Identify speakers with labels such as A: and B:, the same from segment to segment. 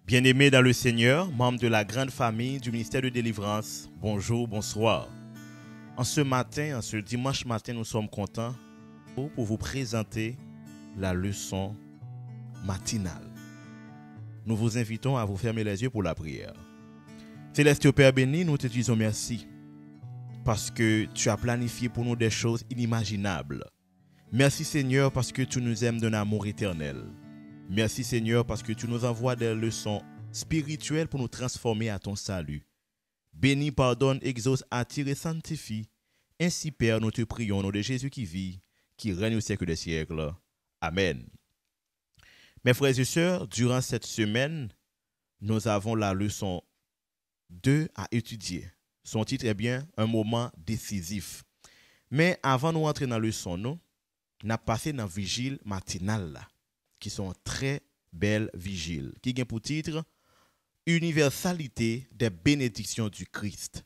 A: Bien-aimés dans le Seigneur, membres de la grande famille du ministère de délivrance, bonjour, bonsoir. En ce dimanche matin, nous sommes contents pour vous présenter la leçon matinale. Nous vous invitons à vous fermer les yeux pour la prière. Céleste Père béni, nous te disons merci parce que tu as planifié pour nous des choses inimaginables. Merci Seigneur parce que tu nous aimes d'un amour éternel. Merci Seigneur parce que tu nous envoies des leçons spirituelles pour nous transformer à ton salut. Bénis, pardonne, exauce, attire et sanctifie. Ainsi Père, nous te prions au nom de Jésus qui vit, qui règne au siècle des siècles. Amen. Mes frères et sœurs, durant cette semaine, nous avons la leçon 2 à étudier. Son titre est bien « Un moment décisif ». Mais avant de rentrer dans la leçon, nous avons passé dans la vigile matinale là, qui sont très belles vigiles, qui ont pour titre « Universalité des bénédictions du Christ ».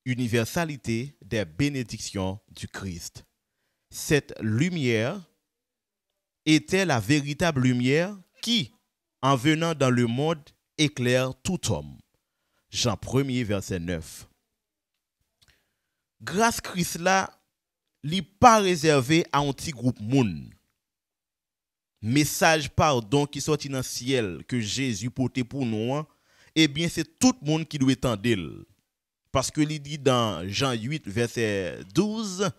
A: Universalité des bénédictions du Christ. Cette lumière était la véritable lumière qui, en venant dans le monde, éclaire tout homme. Jean 1er, verset 9. Grâce Christ là, n'est pas réservé à un petit groupe moun. Message pardon qui sorti dans le ciel que Jésus portait pour nous, eh bien c'est tout le monde qui doit entendre. Parce que il dit dans Jean 8, verset 12,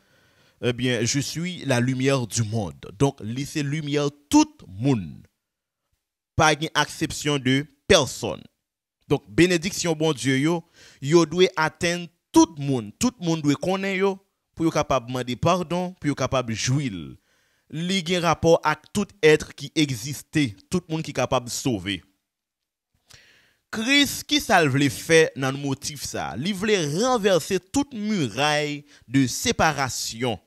A: eh bien je suis la lumière du monde. Donc c'est lumière tout le monde. Pas une exception de personne. Donc bénédiction bon Dieu yo doit atteindre tout le monde. Tout le monde doit connaître yo pour être capable de demander pardon, pour être capable de jouir. Li gen rapport avec tout être qui existait, tout le monde qui est capable de sauver. Christ qui ça voulait faire dans le motif ça, il voulait renverser toute muraille de séparation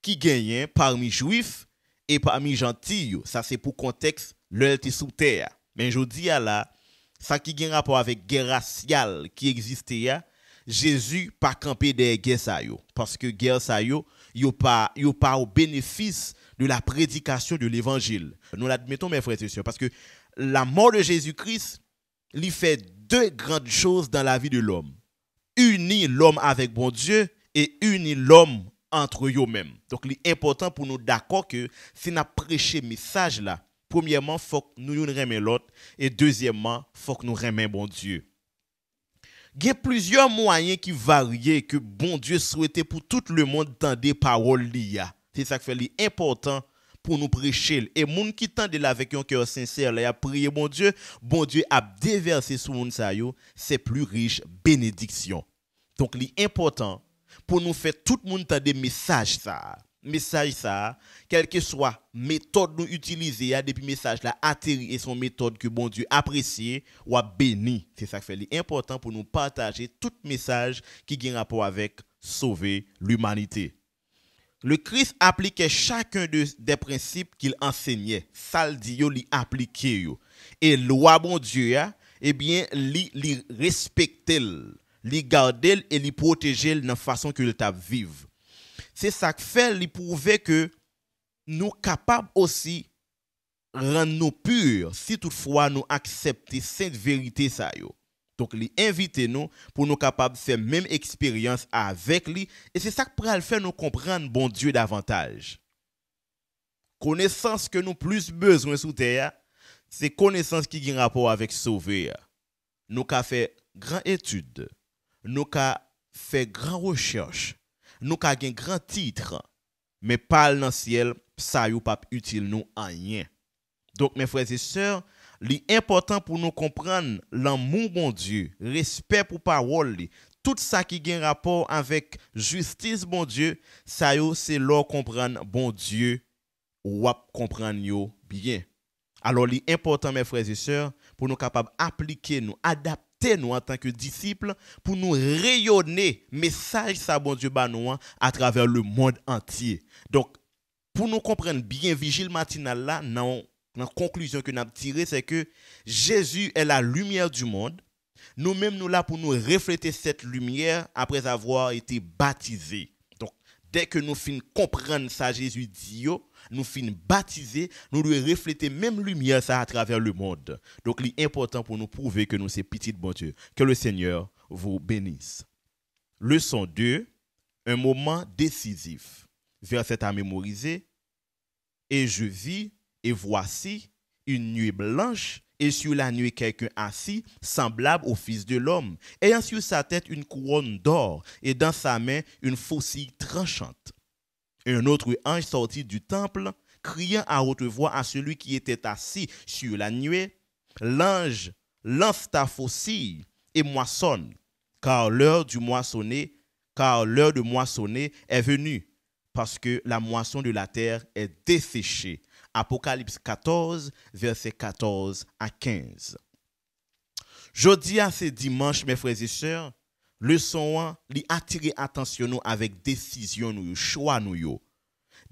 A: qui gagnait parmi juifs et parmi gentils. Ça c'est pour contexte l'heure était sous terre. Mais je dis là, ça qui gagne rapport avec guerre raciale qui existait, Jésus pas campé des guerres ça yo parce que guerre ça yo pas au bénéfice de la prédication de l'évangile. Nous l'admettons mes frères et sœurs parce que la mort de Jésus-Christ lui fait deux grandes choses dans la vie de l'homme. Unir l'homme avec bon Dieu et unir l'homme entre eux-mêmes. Donc il est important pour nous d'accord que si nous prêcher message là, premièrement faut que nous aimer l'autre et deuxièmement faut que nous aimer bon Dieu. Il y a plusieurs moyens qui varient que bon Dieu souhaitait pour tout le monde entendre des paroles liya. C'est ça qui fait important pour nous prêcher. Et moun qui tende là avec un cœur sincère, là, a prié bon Dieu a déversé sur moun sa yo, c'est plus riche bénédiction. Donc l'important pour nous faire tout le monde entendre des messages ça. Message ça, quelle que soit méthode nous utiliser depuis message là atterri et son méthode que bon Dieu apprécie ou a béni. C'est ça qui fait l'important pour nous partager tout message qui a rapport avec sauver l'humanité. Le Christ appliquait chacun des principes qu'il enseignait. Ça le dit yo li appliquer yo. Et loi bon Dieu eh bien li respecter, li garder et li protéger dans façon que le t'a vivre. C'est ça qui fait li prouver que nous capables aussi rendre nous purs si toutefois nous accepter cette vérité ça yo. Donc li invite nous pour nous capables faire même expérience avec lui et c'est ça qui pourra le faire nous comprendre bon Dieu davantage. Connaissance que nous plus besoin sous terre, c'est connaissance qui a rapport avec sauver. Nous qu'a fait grand étude, nous qu'a fait grand recherche. Nous avons un grand titre, mais pas dans le ciel, ça n'est pas utile nous en rien. Donc, mes frères et sœurs, l'important pour nous comprendre l'amour bon Dieu, respect pour parole, tout ça qui a un rapport avec justice bon Dieu, ça c'est leur comprendre bon Dieu ou comprendre yo bien. Alors, l'important, mes frères et sœurs, pour nous capables d'appliquer, nous adapter nous en tant que disciples pour nous rayonner message ça bon Dieu ba nous à travers le monde entier. Donc pour nous comprendre bien vigile matinale là dans la conclusion que nous avons tirée c'est que Jésus est la lumière du monde. Nous-mêmes, nous là pour nous refléter cette lumière après avoir été baptisés. Donc, dès que nous finissons comprendre ça, Jésus dit, nous finissons baptiser, nous devons refléter même lumière ça à travers le monde. Donc, il est important pour nous prouver que nous sommes petits de bon Dieu. Que le Seigneur vous bénisse. Leçon 2, un moment décisif. Verset à mémoriser. Et je vis, et voici une nuée blanche, et sur la nuée quelqu'un assis, semblable au Fils de l'homme, ayant sur sa tête une couronne d'or, et dans sa main une faucille tranchante. Et un autre ange sortit du temple, criant à haute voix à celui qui était assis sur la nuée, l'ange, lance ta faucille et moissonne, car l'heure de moissonner est venue, parce que la moisson de la terre est desséchée. Apocalypse 14, versets 14 à 15. Jeudi à ce dimanche, mes frères et sœurs, le son li attirer attention nous avec décision nous, choix nous.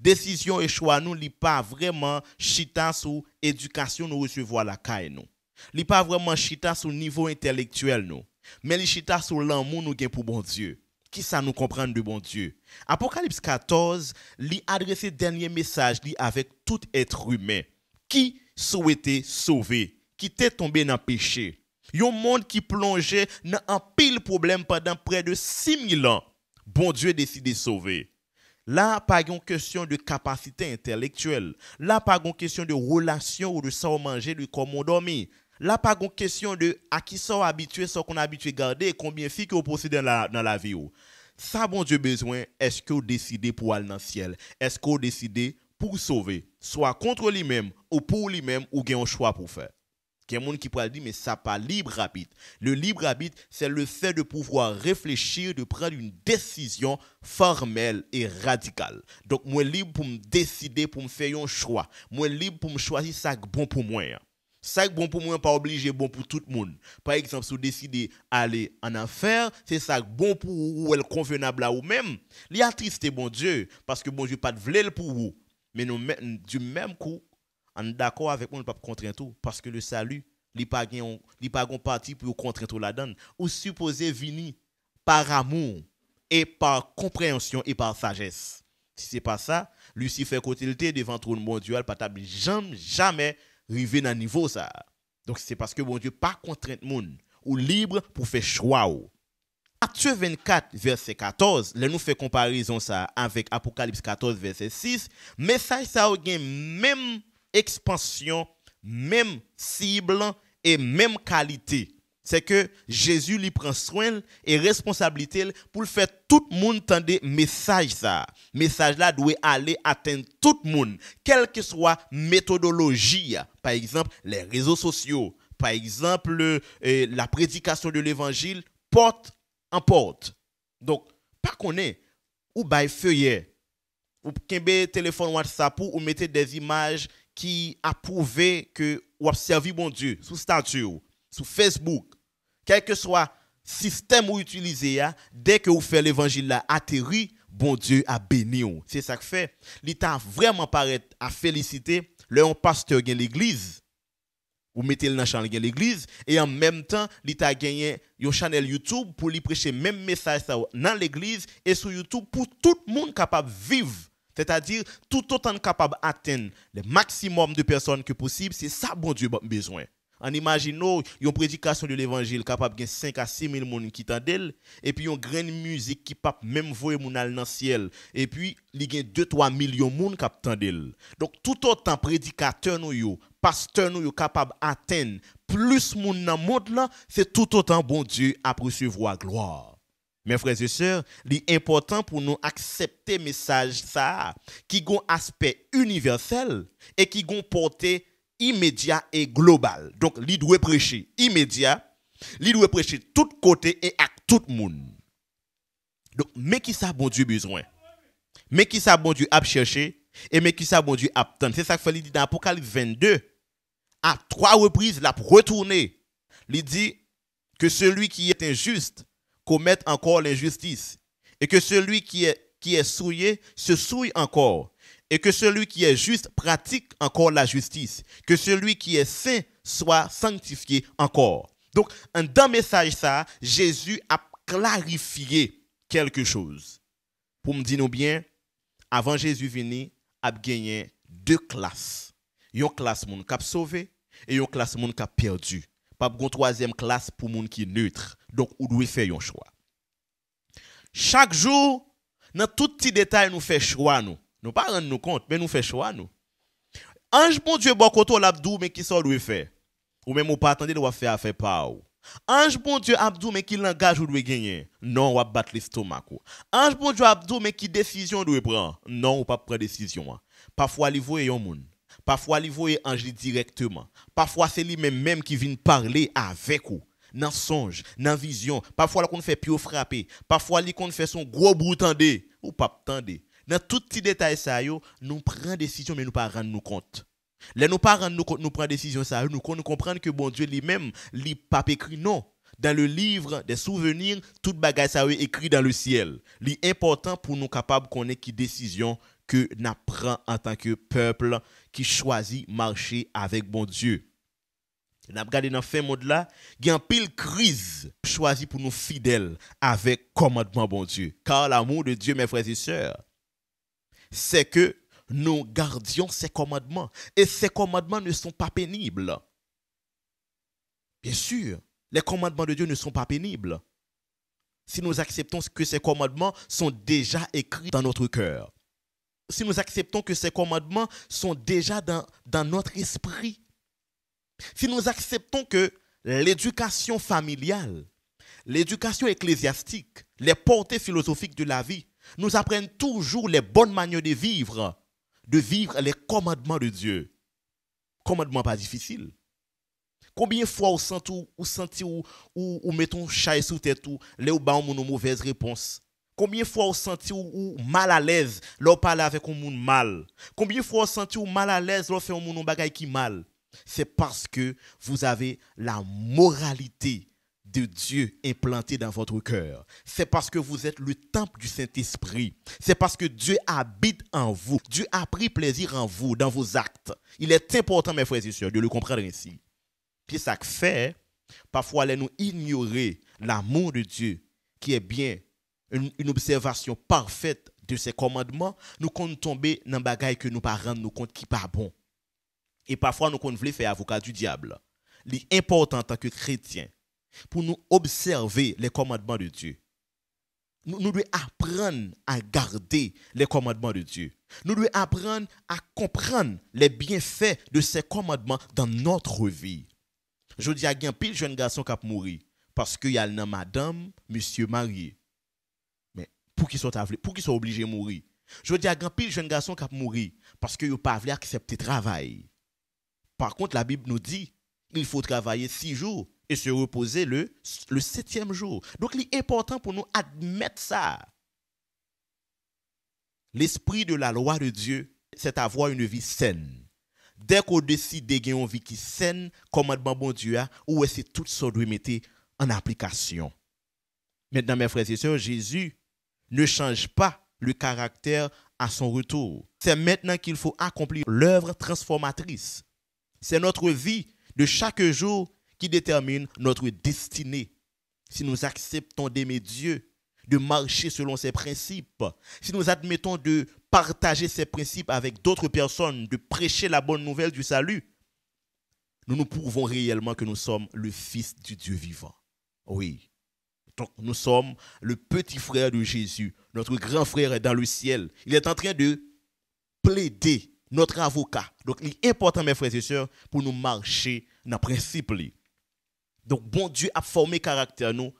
A: Décision et choix nous li pas vraiment chita sous éducation nous recevoir la caille nous. Li pas vraiment chita sous niveau intellectuel nous, mais li chita sous l'amour nous gain pour bon Dieu. Qui ça nous comprendre de bon Dieu? Apocalypse 14, li adresse dernier message li avec tout être humain qui souhaitait sauver, qui était tombé dans le péché. Un monde qui plongeait dans un pile problème pendant près de 6000 ans. Bon Dieu décide de sauver. Là, pas une question de capacité intellectuelle. Là, pas une question de relation ou de ça manger, de comment dormir. Là, pas une question de à qui sont habitués, ce qu'on a habitué à garder et combien de filles que vous possédez dans la vie. Ça, bon Dieu, besoin, est-ce que vous décidez pour aller dans le ciel? Est-ce que vous décidez pour sauver? Soit contre lui-même ou pour lui-même ou qu'il y a un choix pour faire. Il y a des gens qui pourraient dire, mais ça pas libre arbitre. Le libre arbitre, c'est le fait de pouvoir réfléchir, de prendre une décision formelle et radicale. Donc, moi libre pour me décider, pour me faire un choix. Moi libre pour me choisir ça qui est bon pour moi. Ça qui est bon pour moi, pas obligé bon pour tout le monde. Par exemple, si vous décidez d'aller en affaires, c'est ça qui est bon pour vous, ou convenable à vous-même. Il y a triste, bon Dieu, parce que bon Dieu pas de vle pour vous. Mais nous, du même coup, on est d'accord avec moi, on ne peut pas contraindre tout. Parce que le salut, il n'y a pas de parti pour contraindre tout là-dedans. Ou supposé venir par amour et par compréhension et par sagesse. Si ce n'est pas ça, Lucifer côté devant tout le monde, Dieu, pas jamais arriver dans niveau ça. Donc c'est parce que bon Dieu pas contraint monde ou libre pour faire choix. Matthieu 24 verset 14, là nous fait comparaison ça avec Apocalypse 14 verset 6, message ça a même expansion, même cible et même qualité. C'est que Jésus lui prend soin et responsabilité pour faire tout le monde entendre message ça. Message là doit aller atteindre tout le monde, quelle que soit méthodologie. Par exemple, les réseaux sociaux, par exemple, la prédication de l'évangile, porte en porte. Donc, pas qu'on est ou by feuillet, ou qu'un téléphone WhatsApp ou mettez des images qui approuvent que ou observez bon Dieu sous statut, sur Facebook, quel que soit système ou utilisé, dès que vous faites l'évangile là atterri, bon Dieu a béni. C'est ça que fait. L'État vraiment paraît à féliciter le pasteur de l'église. Vous mettez le dans l'église et en même temps, l'État gagné une chaîne YouTube pour lui prêcher même message dans l'église et sur YouTube pour tout le monde capable de vivre. C'est-à-dire tout autant capable d'atteindre le maximum de personnes que possible. C'est ça bon Dieu a besoin. En imaginant une prédication de l'évangile capable de 5 à 6 000 personnes qui t'entendent et puis une grande musique qui peut même voyer mon dans le ciel et puis il y a 2-3 millions de personnes qui t'entendent. Donc tout autant prédicateur nous pasteur nous capable d'atteindre plus de monde dans le monde là, c'est tout autant bon Dieu à recevoir gloire. Mes frères et sœurs, l'important pour nous accepter le message ça qui a un aspect universel et qui a une portée immédiat et global. Donc, il doit prêcher immédiat, il doit prêcher tout côté et à tout le monde. Donc, mais qui ça bon Dieu besoin? Mais qui ça bon Dieu a cherché? Et mais qui ça bon Dieu a attendre? C'est ça que fait dit dans Apocalypse 22. À 3 reprises, il a retourné. Il dit que celui qui est injuste commette encore l'injustice. Et que celui qui est souillé se souille encore. Et que celui qui est juste pratique encore la justice. Que celui qui est saint soit sanctifié encore. Donc, dans le message, ça, Jésus a clarifié quelque chose. Pour me dire nous bien, avant Jésus venir, a gagné deux classes. Une classe moun qui a sauvé et une classe moun qui a perdu. Pas une troisième classe pour moun qui est neutre. Donc, vous devez faire un choix. Chaque jour, dans tout petit détail, nous faisons choix. Nous pas rendre nous compte, mais nous faisons choix. Ange, bon Dieu, bon côté, l'abdou, mais qui ça doit faire? Ou même ou pas attendre, doit faire affaire par ou. Ange, bon Dieu, abdou, mais qui langage ou doit gagner? Non, ou va battre l'estomac. Ange, bon Dieu, abdou, mais qui décision doit prendre? Non, ou pas prendre décision. Parfois, il voit un monde. Parfois, il voit ange directement. Parfois, c'est lui-même qui vient parler avec vous. Dans songe, dans vision. Parfois, qu'on fait pio frapper. Parfois, qu'on fait son gros bout tendé. Ou pas tendé. Dans tout petit détail, ça, nous prenons décision, mais nous pas rendre nous compte. Là, nous pas rendre nous compte, nous prenons décision, ça, nous comprenons que bon Dieu lui-même, il pas écrit non. Dans le livre des souvenirs, toute bagaille ça est écrit dans le ciel. L'important pour nous capables qu'on ait qui décision que nous prenons en tant que peuple qui choisit marcher avec bon Dieu. Nous avons regardé dans fin monde là, il y a une pile crise choisie pour nous fidèles avec commandement bon Dieu. Car l'amour de Dieu, mes frères et sœurs, c'est que nous gardions ces commandements. Et ces commandements ne sont pas pénibles. Bien sûr, les commandements de Dieu ne sont pas pénibles. Si nous acceptons que ces commandements sont déjà écrits dans notre cœur. Si nous acceptons que ces commandements sont déjà dans notre esprit. Si nous acceptons que l'éducation familiale, l'éducation ecclésiastique, les portées philosophiques de la vie, nous apprennent toujours les bonnes manières de vivre les commandements de Dieu. Commandements pas difficiles. Combien de fois vous sentez ou mettons chat sous tête ou les ou ba une mauvaise réponse. Combien de fois vous sentez ou mal à l'aise lorsque parler avec un monde mal. Combien de fois vous sentez ou mal à l'aise lorsque fait un monde bagay qui mal. C'est parce que vous avez la moralité de Dieu implanté dans votre cœur. C'est parce que vous êtes le temple du Saint-Esprit. C'est parce que Dieu habite en vous. Dieu a pris plaisir en vous, dans vos actes. Il est important, mes frères et sœurs, de le comprendre ainsi. Puis ça fait, parfois, nous ignorer l'amour de Dieu, qui est bien une observation parfaite de ses commandements, nous comptons tomber dans des bagailles que nous ne rendre nous compte qui pas bon. Et parfois, nous voulons faire avocat du diable. L'important en tant que chrétien, pour nous observer les commandements de Dieu. Nous devons apprendre à garder les commandements de Dieu. Nous devons apprendre à comprendre les bienfaits de ces commandements dans notre vie. Je dis à un pile jeune garçon qui a mouru parce qu'il y a une madame, monsieur marié. Mais pour qu'ils soient obligés de mourir. Je dis à un pile jeune garçon qui a mouru parce qu'il n'a pas voulu accepter le travail. Par contre, la Bible nous dit il faut travailler 6 jours et se reposer le 7e jour. Donc, il est important pour nous admettre ça. L'esprit de la loi de Dieu, c'est avoir une vie saine. Dès qu'on décide de gagner une vie qui est saine, commandement bon Dieu, ou est-ce que tout ça doit mettre en application. Maintenant, mes frères et sœurs, Jésus ne change pas le caractère à son retour. C'est maintenant qu'il faut accomplir l'œuvre transformatrice. C'est notre vie de chaque jour qui détermine notre destinée. Si nous acceptons d'aimer Dieu, de marcher selon ses principes, si nous admettons de partager ces principes avec d'autres personnes, de prêcher la bonne nouvelle du salut, nous prouvons réellement que nous sommes le Fils du Dieu vivant. Oui. Donc nous sommes le petit frère de Jésus. Notre grand frère est dans le ciel. Il est en train de plaider notre avocat. Donc il est important, mes frères et sœurs, pour nous marcher dans le principe. Donc bon Dieu a formé caractère nous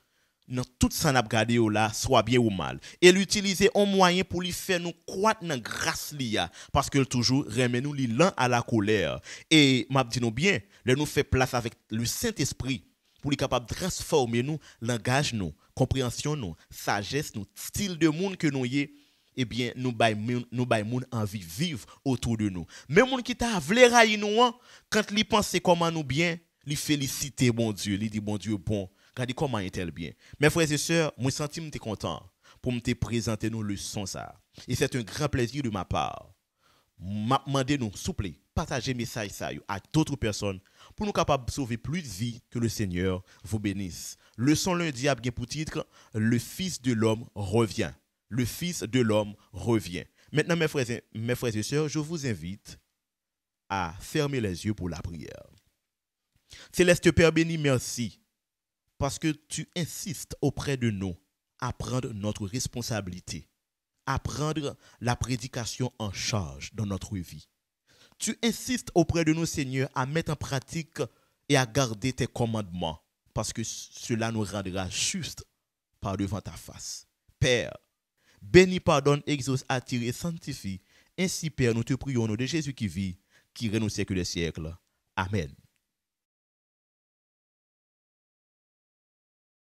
A: dans tout ça n'a regardé là, soit bien ou mal. Et l'utiliser un moyen pour lui faire nous croître dans grâce lia parce que toujours remet nous lent à la colère. Et m'a dit nous bien, nous fait place avec le Saint-Esprit pour lui capable de transformer nous, langage nous, compréhension nous, sagesse nous, style de monde que nous y eh bien nous bay moun envie vivre autour de nous. Même moun qui t'a vle railler nous quand li pense comment nous bien, li féliciter bon Dieu, li dit bon Dieu bon. Regardez comment est-elle bien. Mes frères et sœurs, moi senti me content pour me présenter nos leçons ça. Et c'est un grand plaisir de ma part. m'a demandé nous, s'il vous plaît, partagez message ça à d'autres personnes pour nous capables de sauver plus de vies. Que le Seigneur vous bénisse. Leçon lundi a bien pour titre Le Fils de l'homme revient. Le Fils de l'homme revient. Maintenant, mes frères et sœurs, je vous invite à fermer les yeux pour la prière. Céleste Père béni, merci parce que tu insistes auprès de nous à prendre notre responsabilité, à prendre la prédication en charge dans notre vie. Tu insistes auprès de nous, Seigneur, à mettre en pratique et à garder tes commandements, parce que cela nous rendra justes par devant ta face. Père, bénis, pardonne, exauce, attire et sanctifie. Ainsi, Père, nous te prions au nom de Jésus qui vit, qui règne au siècle des siècles. Amen.